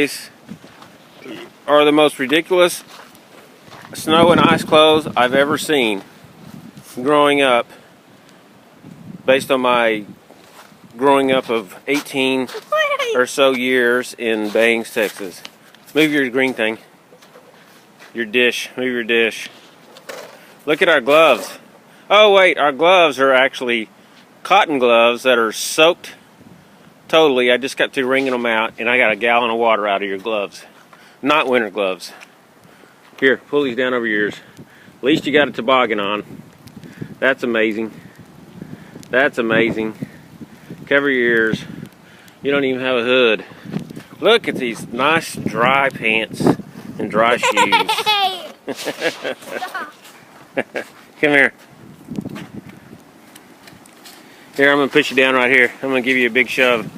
days are the most ridiculous snow and ice clothes I've ever seen growing up, based on my growing up of 18 or so years in Bangs, Texas. Move your green thing. Your dish. Move your dish. Look at our gloves. Oh wait, our gloves are actually cotton gloves that are soaked totally. I just got through wringing them out, and I got a gallon of water out of your gloves. Not winter gloves. Here, pull these down over your ears. At least you got a toboggan on. That's amazing. That's amazing. Cover your ears. You don't even have a hood. Look at these nice dry pants and dry shoes. Come here. Here, I'm going to push you down right here. I'm going to give you a big shove.